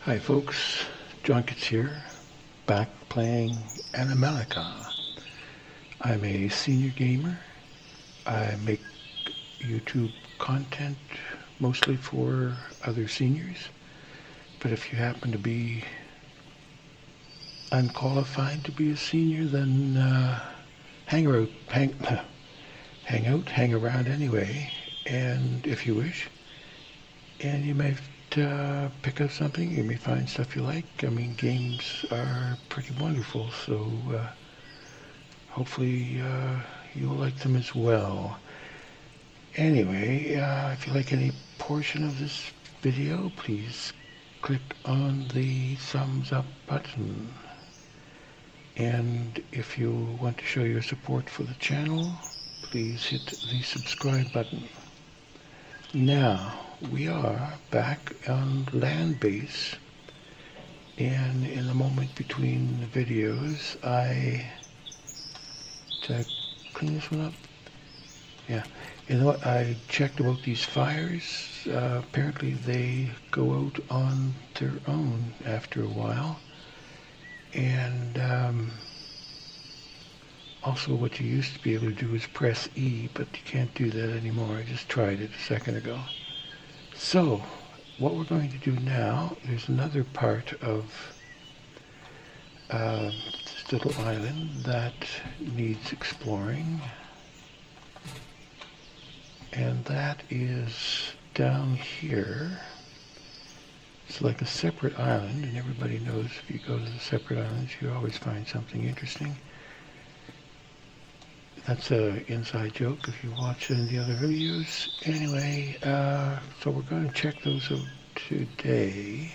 Hi folks, Junkets here, back playing Animallica. I'm a senior gamer. I make YouTube content mostly for other seniors, but if you happen to be unqualified to be a senior, then hang around anyway, and if you wish, and you may pick up something. You may find stuff you like. I mean, games are pretty wonderful, so hopefully you'll like them as well. Anyway, if you like any portion of this video, please click on the thumbs up button. And if you want to show your support for the channel, please hit the subscribe button. Now, we are back on land base, and in the moment between the videos, did I clean this one up? Yeah. You know what? I checked about these fires. Apparently they go out on their own after a while. And also what you used to be able to do is press E, but you can't do that anymore. I just tried it a second ago. So, what we're going to do now, there's another part of this little island that needs exploring. And that is down here. It's like a separate island, and everybody knows if you go to the separate islands, you always find something interesting. That's an inside joke if you watch any of the other videos. Anyway, so we're going to check those out today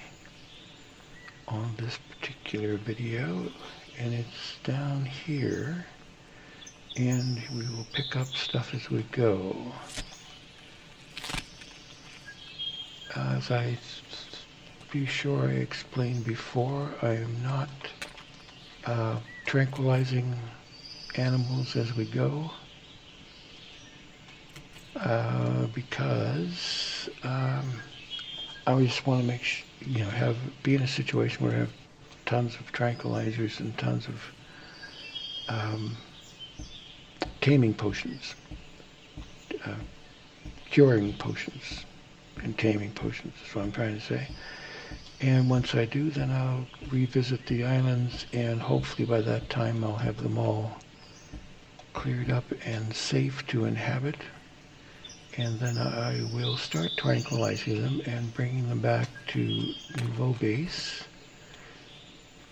on this particular video, and it's down here, and we will pick up stuff as we go. As I be sure I explained before, I am not tranquilizing animals as we go, because I just want to make sure, be in a situation where I have tons of tranquilizers and tons of taming potions, curing potions, and taming potions is what I'm trying to say. And once I do, then I'll revisit the islands, and hopefully by that time I'll have them all cleared up and safe to inhabit, and then I will start tranquilizing them and bringing them back to Nouveau Base.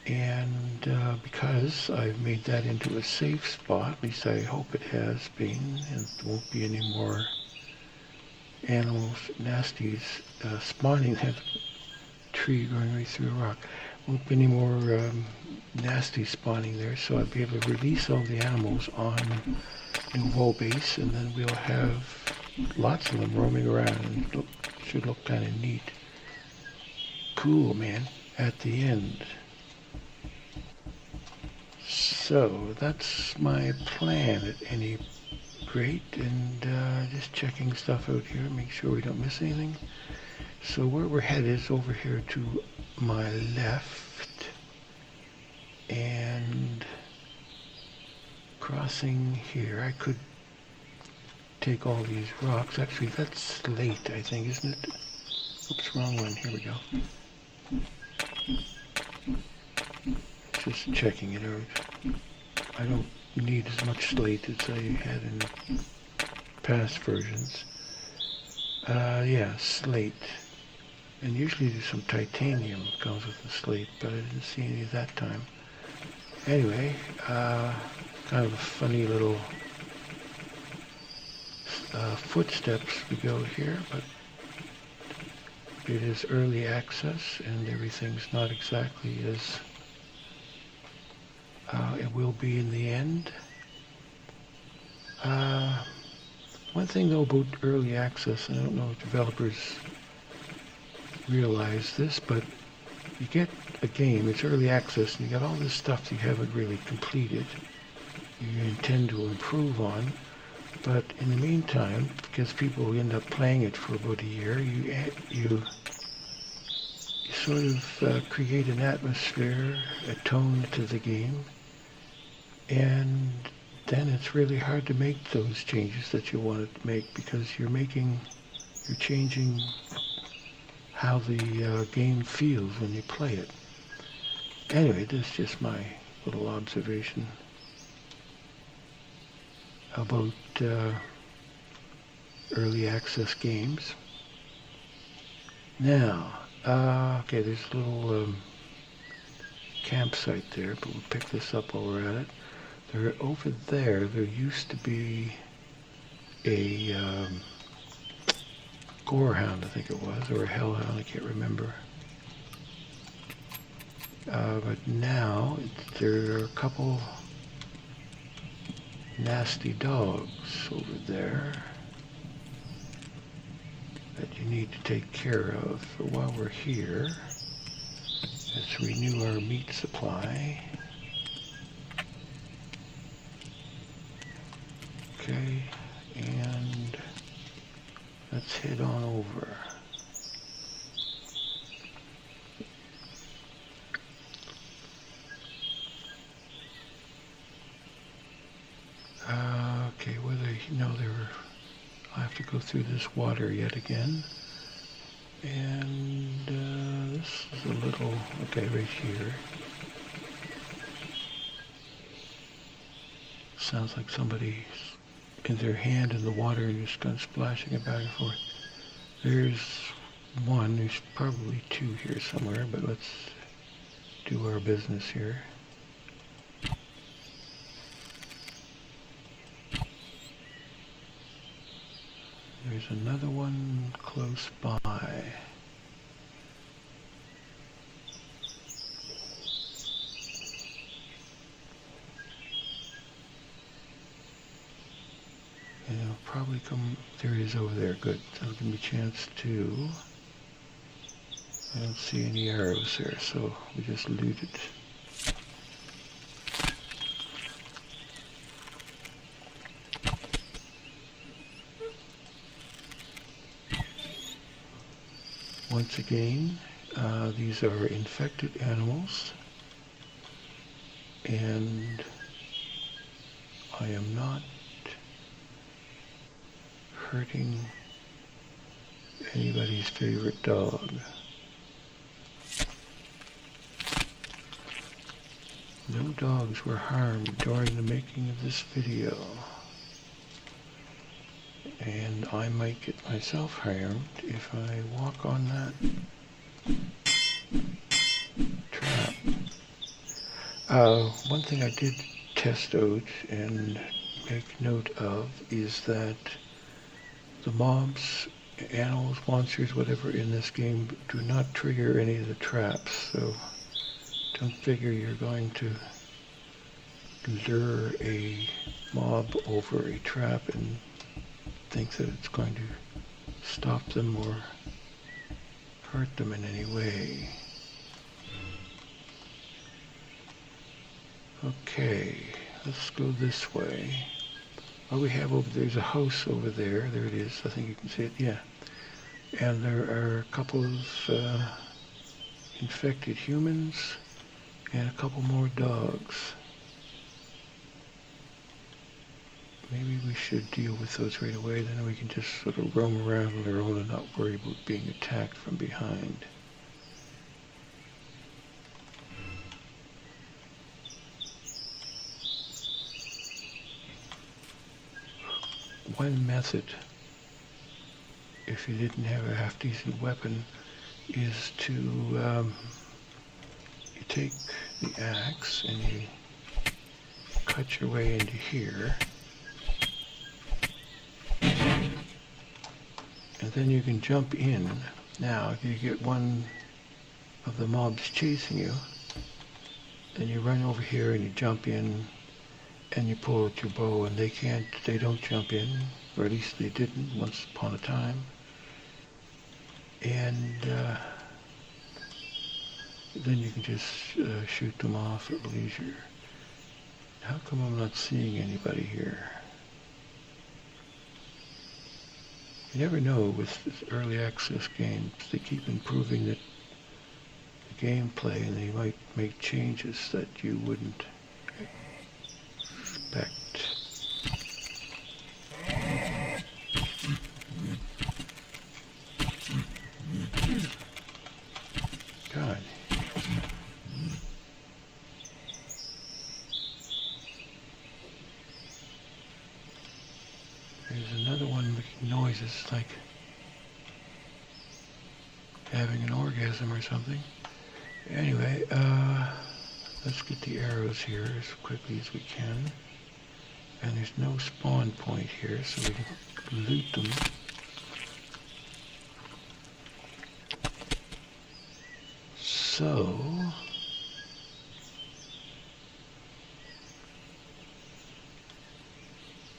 And because I've made that into a safe spot, at least I hope it has been, and there won't be any more animals, nasties, spawning. That tree going right through a rock. Won't be any more nasty spawning there, so I'll be able to release all the animals on Nouveau Base, and then we'll have lots of them roaming around, and should look kind of neat. Cool, man, at the end. So that's my plan at any rate, and just checking stuff out here, make sure we don't miss anything. So where we're headed is over here to my left, and crossing here, I could take all these rocks. Actually, that's slate, I think, isn't it? Oops, wrong one. Here we go. Just checking it out. I don't need as much slate as I had in past versions. Yeah, slate. And usually there's some titanium that comes with the slate, but I didn't see any that time. Anyway, kind of a funny little footsteps we go here, but it is early access, and everything's not exactly as it will be in the end. One thing though about early access, and I don't know if developers realize this, but you get a game, it's early access, and you got all this stuff that you haven't really completed, you intend to improve on, but in the meantime, because people end up playing it for about a year, you sort of create an atmosphere, a tone to the game, and then it's really hard to make those changes that you want to make because you're changing how the game feels when you play it. Anyway, this is just my little observation about early access games. Now, okay, there's a little campsite there, but we'll pick this up while we're at it. Over there used to be a gorehound, I think it was, or a hellhound, I can't remember. But now there are a couple nasty dogs over there that you need to take care of. So while we're here, let's renew our meat supply. Okay, and let's head on over. Okay, I'll have to go through this water yet again. And this is a little, okay, right here. Sounds like somebody's in their hand in the water and just kind of splashing it back and forth. There's one, there's probably two here somewhere, but let's do our business here. There's another one close by. And it'll probably come, there he is over there, good. That'll give me a chance to, I don't see any arrows there, so we just looted. Once again, these are infected animals, and I am not hurting anybody's favorite dog. No dogs were harmed during the making of this video. And I might get myself harmed if I walk on that trap. One thing I did test out and make note of is that the mobs, animals, monsters, whatever in this game do not trigger any of the traps. So don't figure you're going to lure a mob over a trap and think that it's going to stop them or hurt them in any way. Okay, let's go this way. What we have over there's a house over there. There it is. I think you can see it. Yeah. And there are a couple of infected humans and a couple more dogs. Maybe we should deal with those right away, then we can just sort of roam around on our own and not worry about being attacked from behind. One method, if you didn't have a half-decent weapon, is to you take the axe and you cut your way into here. And then you can jump in. Now, if you get one of the mobs chasing you, then you run over here and you jump in and you pull out your bow, and they don't jump in, or at least they didn't once upon a time. And then you can just shoot them off at leisure. How come I'm not seeing anybody here? You never know with early access games. They keep improving it gameplay, and they might make changes that you wouldn't expect. God. There's another one making noises like having an orgasm or something. Anyway, let's get the arrows here as quickly as we can. And there's no spawn point here, so we can loot them. So,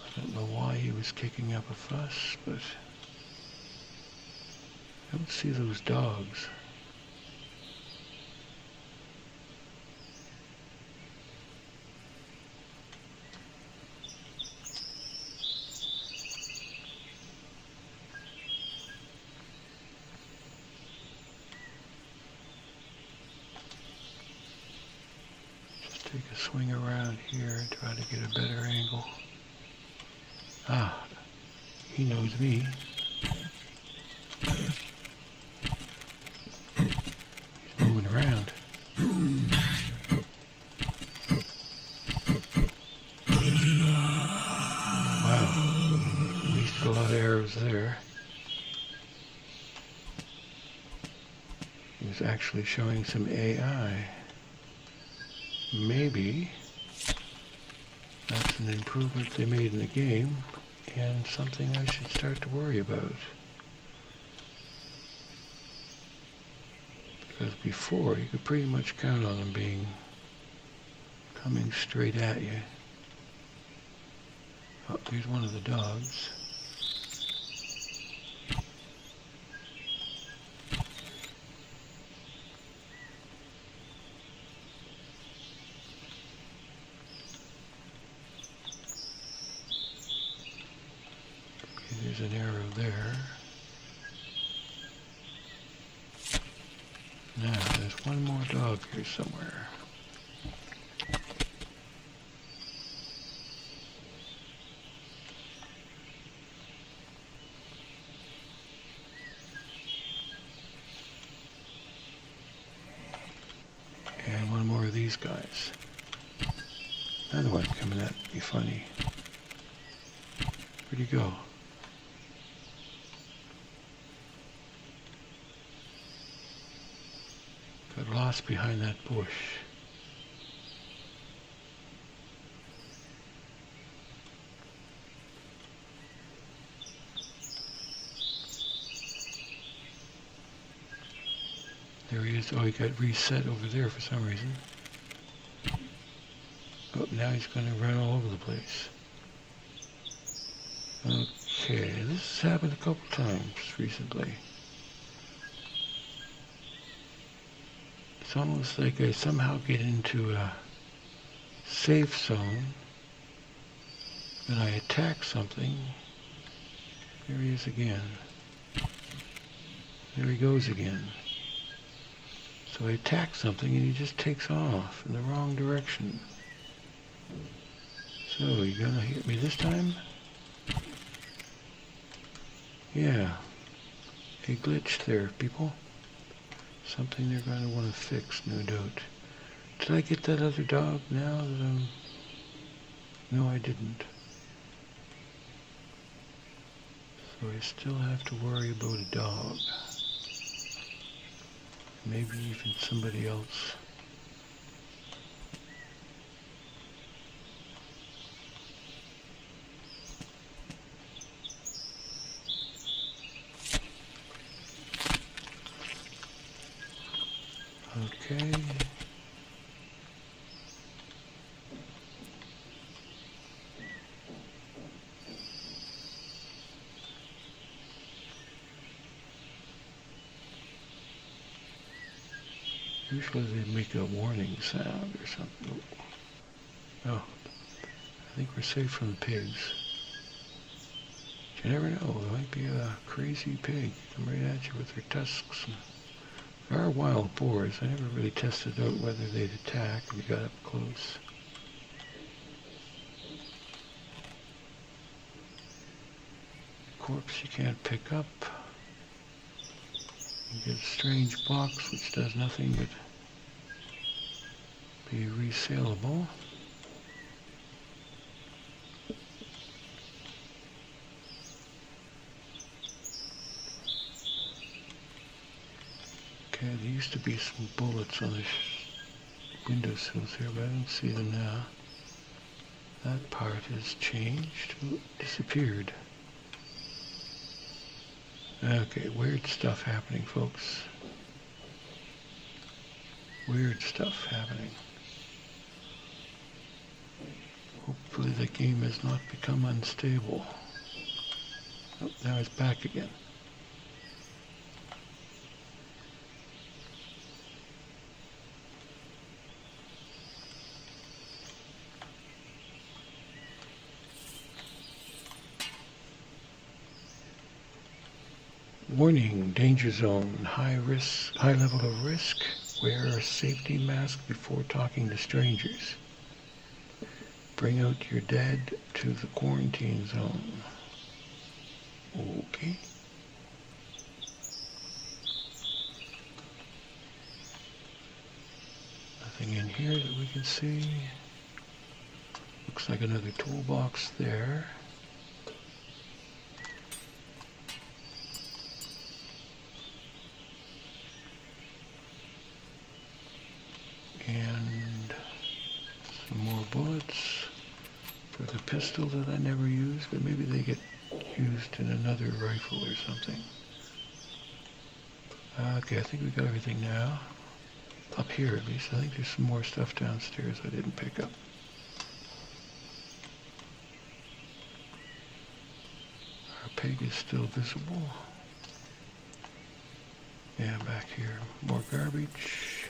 I don't know why he was kicking up a fuss, but I don't see those dogs. Take a swing around here and try to get a better angle. Ah, he knows me. He's moving around. Wow, wasted a lot of arrows there. He was actually showing some AI. Maybe that's an improvement they made in the game and something I should start to worry about. Because before you could pretty much count on them coming straight at you. Oh, here's one of the dogs. There's an arrow there. Now, there's one more dog here somewhere. And one more of these guys. Another one coming at me funny. Where'd he go? Got lost behind that bush. There he is. Oh, he got reset over there for some reason. Oh, now he's going to run all over the place. Okay, this has happened a couple times recently. It's almost like I somehow get into a safe zone, and I attack something. There he is again. There he goes again. So I attack something and he just takes off in the wrong direction. So, you gonna hit me this time? Yeah. A glitch there, people. Something they're going to want to fix, no doubt. Did I get that other dog now that I'm... No, I didn't. So I still have to worry about a dog. Maybe even somebody else. Okay. Usually they make a warning sound or something. Oh, I think we're safe from the pigs. You never know, there might be a crazy pig come right at you with their tusks and There are wild boars. I never really tested out whether they'd attack if we got up close. Corpse you can't pick up. You get a strange box which does nothing but be resaleable. Okay, there used to be some bullets on the windowsills here, but I don't see them now. That part has changed. Ooh, disappeared. Okay, weird stuff happening, folks. Weird stuff happening. Hopefully the game has not become unstable. Oh, now it's back again. Warning, danger zone, high level of risk. Wear a safety mask before talking to strangers. Bring out your dead to the quarantine zone. Okay. Nothing in here that we can see. Looks like another toolbox there. And some more bullets for the pistol that I never used, but maybe they get used in another rifle or something. Okay, I think we got everything now. Up here at least. I think there's some more stuff downstairs I didn't pick up. Our pig is still visible. Yeah, back here, more garbage.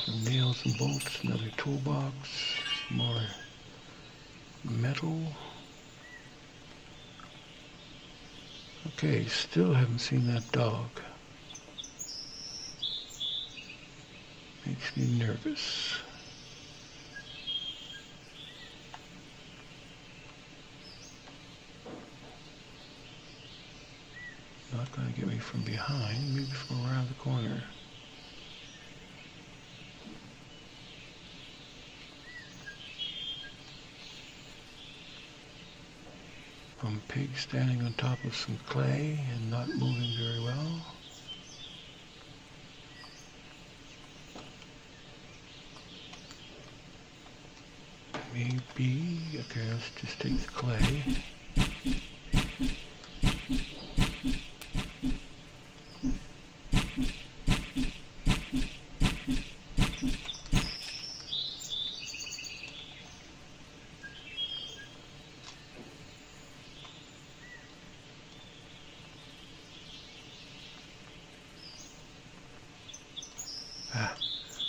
Some nails and bolts, another toolbox, more metal. Okay, still haven't seen that dog. Makes me nervous. Not going to get me from behind, maybe from around the corner. From a pig standing on top of some clay and not moving very well. Maybe, okay, let's just take the clay.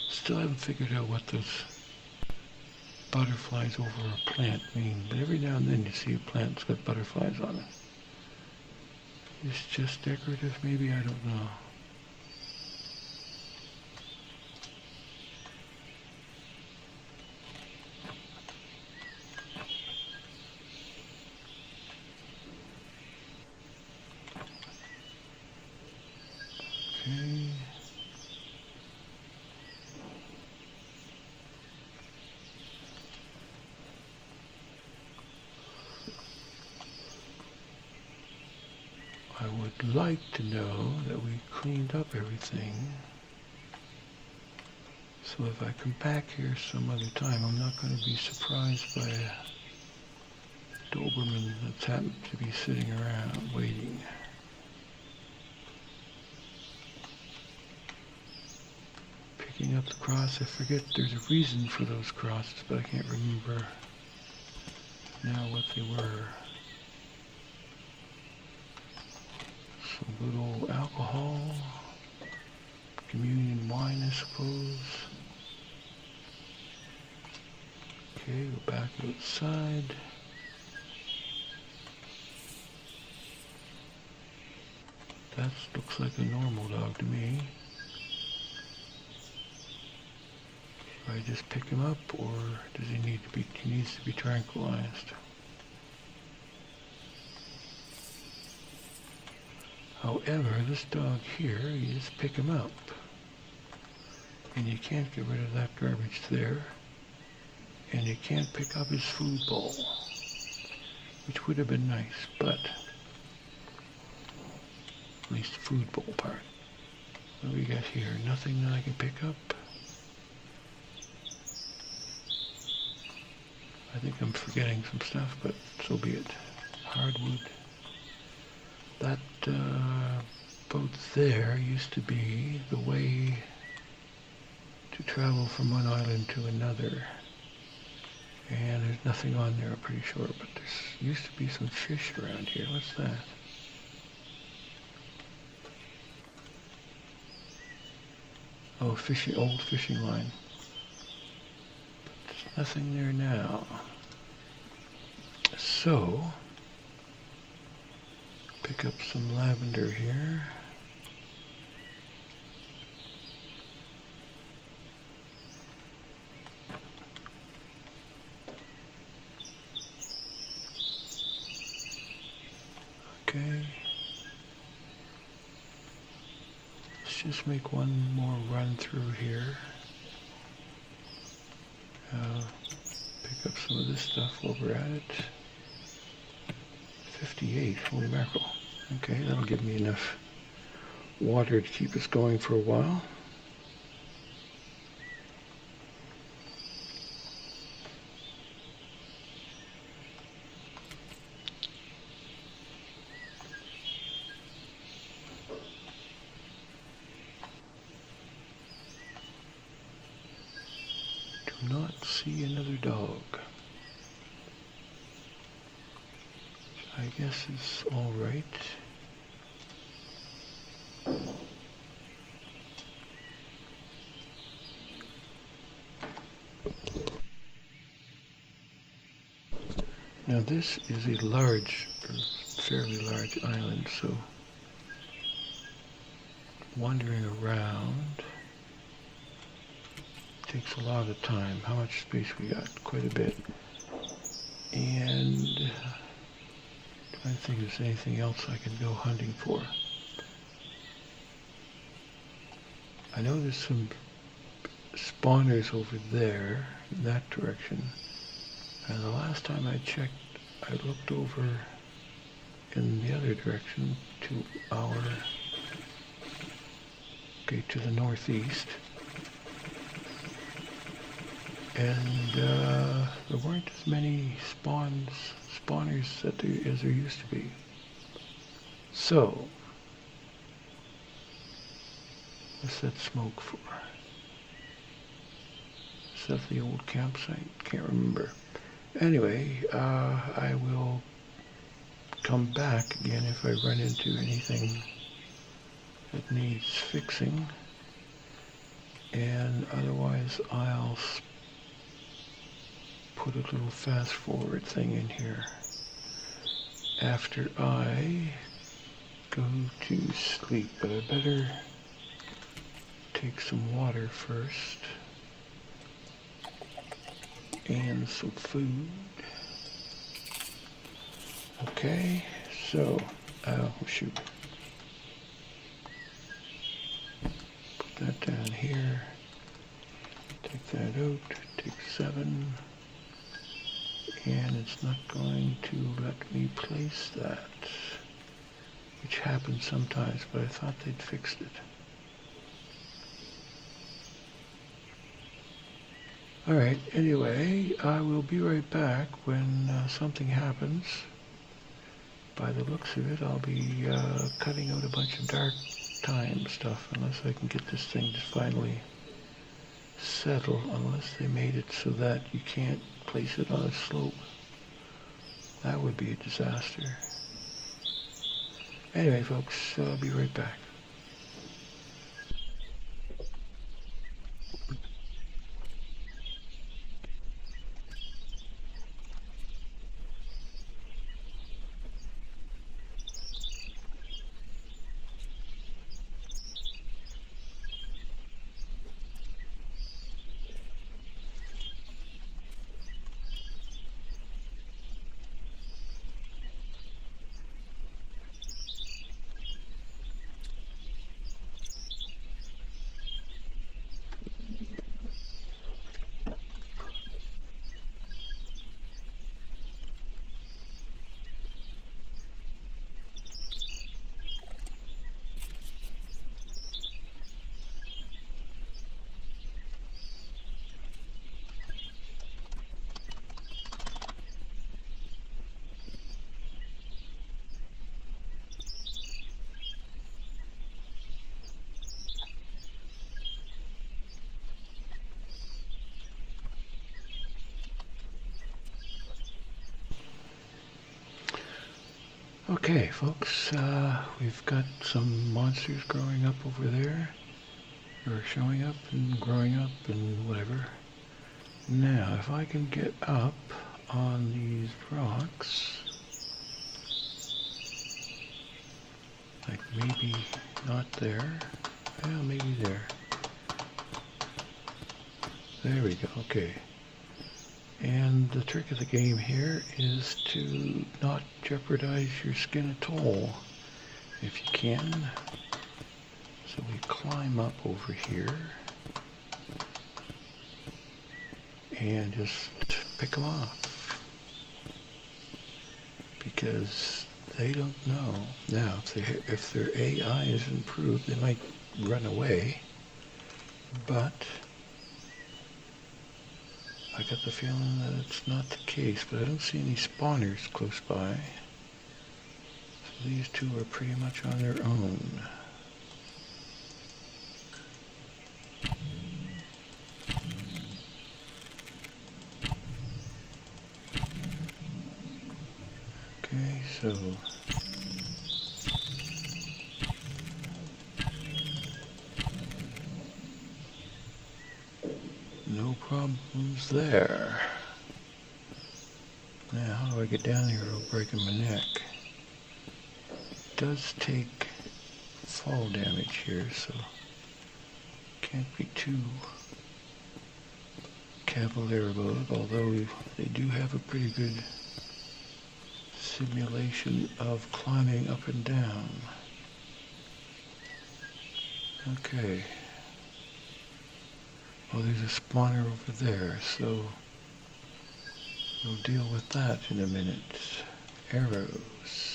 Still haven't figured out what those butterflies over a plant mean, but every now and then you see a plant that's got butterflies on it. It's just decorative, maybe, I don't know. Okay. I would like to know that we cleaned up everything. So if I come back here some other time, I'm not going to be surprised by a Doberman that's happened to be sitting around waiting. Picking up the cross, I forget there's a reason for those crosses, but I can't remember now what they were. Some good old alcohol, communion wine, I suppose. Okay, go back outside. That looks like a normal dog to me. Do I just pick him up, or does he need to be? He needs to be tranquilized. However, this dog here, you just pick him up, and you can't get rid of that garbage there, and you can't pick up his food bowl, which would have been nice, but at least the food bowl part. What do we got here? Nothing that I can pick up. I think I'm forgetting some stuff, but so be it. Hardwood. That boat there used to be the way to travel from one island to another. And there's nothing on there, I'm pretty sure, but there used to be some fish around here. What's that? Oh, old fishing line. But there's nothing there now. So, pick up some lavender here. Okay. Let's just make one more run through here. Pick up some of this stuff while we're at it. 58, holy mackerel. Okay, that'll give me enough water to keep us going for a while. Do not see another dog. I guess it's all right. Now this is a large, or fairly large island, so wandering around takes a lot of time. How much space we got? Quite a bit. And I don't think there's anything else I can go hunting for. I know there's some spawners over there, in that direction. And the last time I checked, I looked over in the other direction to to the northeast. And there weren't as many spawners as there used to be. So, what's that smoke for? Is that the old campsite? Can't remember. Anyway, I will come back again if I run into anything that needs fixing. And otherwise, I'll put a little fast forward thing in here after I go to sleep, but I better take some water first and some food. Okay, so shoot, put that down here, take that out, take 7. And it's not going to let me place that, which happens sometimes, but I thought they'd fixed it. Alright, anyway, I will be right back when something happens. By the looks of it, I'll be cutting out a bunch of dark time stuff, unless I can get this thing to finally settle, unless they made it so that you can't place it on a slope. That would be a disaster. Anyway, folks, I'll be right back. Okay, folks, we've got some monsters growing up over there, or showing up and growing up and whatever. Now, if I can get up on these rocks, like maybe not there, well, maybe there. There we go, okay. And the trick of the game here is to not jeopardize your skin at all, if you can. So we climb up over here and just pick them off, because they don't know. Now, if their AI is improved, they might run away, but I got the feeling that it's not the case, but I don't see any spawners close by. So these two are pretty much on their own. Okay, so no problems there. Now, how do I get down here without breaking my neck? It does take fall damage here, so can't be too cavalier about it, although they do have a pretty good simulation of climbing up and down. Okay. Oh, there's a spawner over there, so we'll deal with that in a minute. Arrows.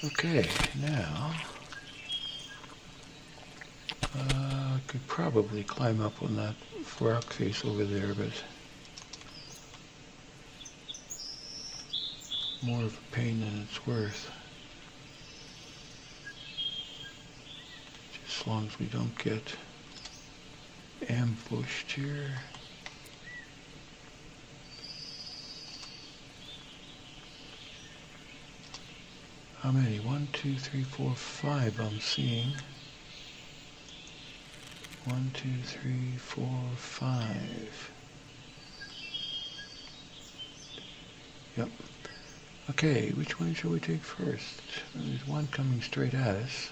Okay, now I could probably climb up on that rock face over there, but more of a pain than it's worth. Just as long as we don't get ambushed here. How many? 1, 2, 3, 4, 5 I'm seeing. 1, 2, 3, 4, 5. Yep. Okay, which one shall we take first? Well, there's one coming straight at us.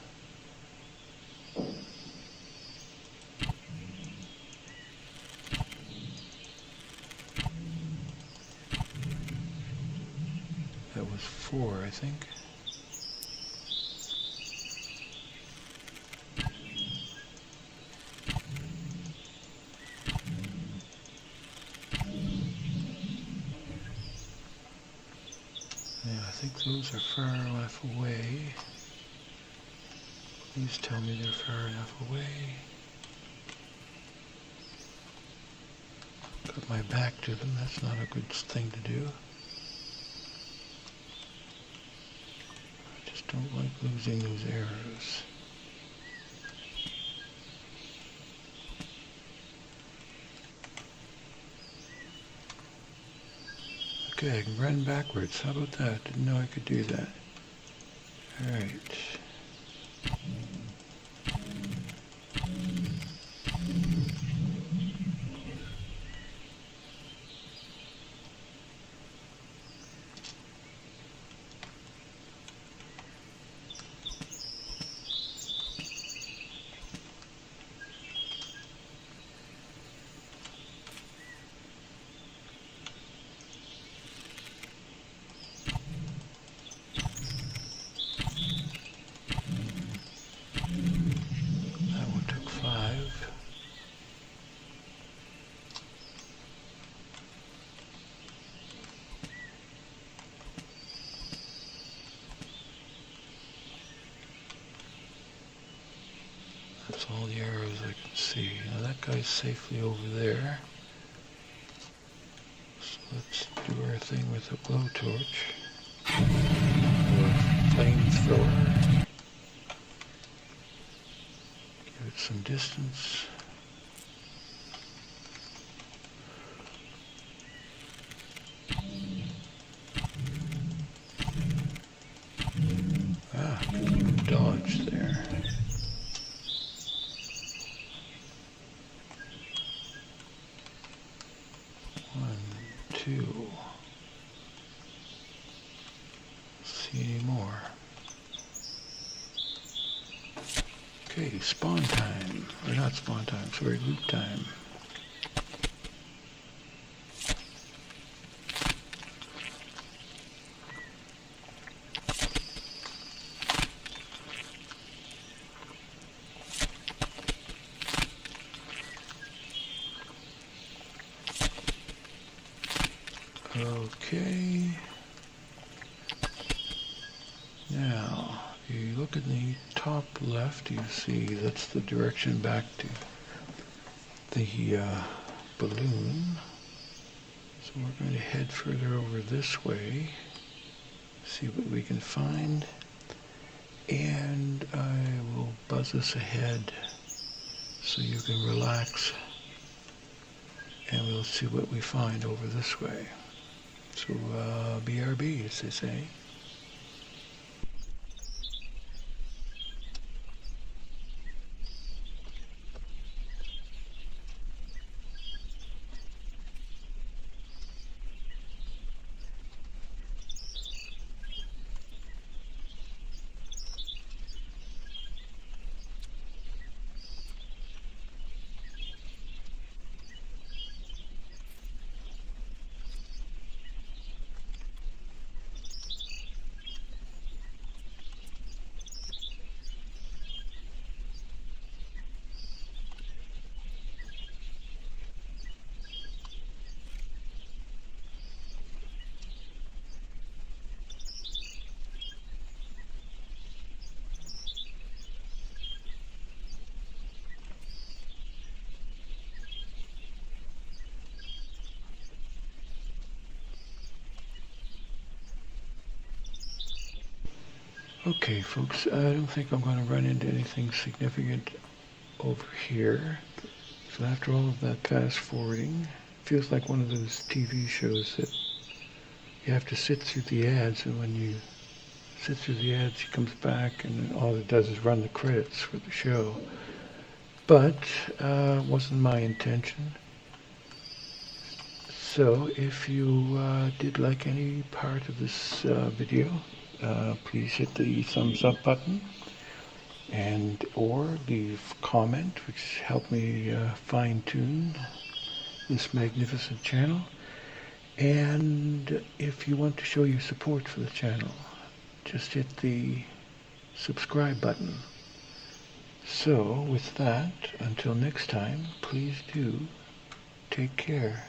That was 4, I think. I think those are far enough away. Please tell me they're far enough away. Got my back to them, that's not a good thing to do. I just don't like losing those arrows. Okay, I can run backwards. How about that? Didn't know I could do that. Alright. That's all the arrows I can see. Now that guy's safely over there. So let's do our thing with a blowtorch or flamethrower. Give it some distance. Good dodge there. One, two. See any more? Okay, spawn time. Or not spawn time, sorry, loot time. Okay. Now, if you look in the top left, you see that's the direction back to the balloon. So we're going to head further over this way, see what we can find, and I will buzz us ahead so you can relax, and we'll see what we find over this way. So, BRB, as they say. Okay, folks, I don't think I'm going to run into anything significant over here. So after all of that fast forwarding, it feels like one of those TV shows that you have to sit through the ads, and when you sit through the ads, he comes back and all it does is run the credits for the show. But wasn't my intention. So if you did like any part of this video, please hit the thumbs up button and or leave a comment, which help me fine-tune this magnificent channel. And if you want to show your support for the channel, just hit the subscribe button. So with that, until next time, please do take care.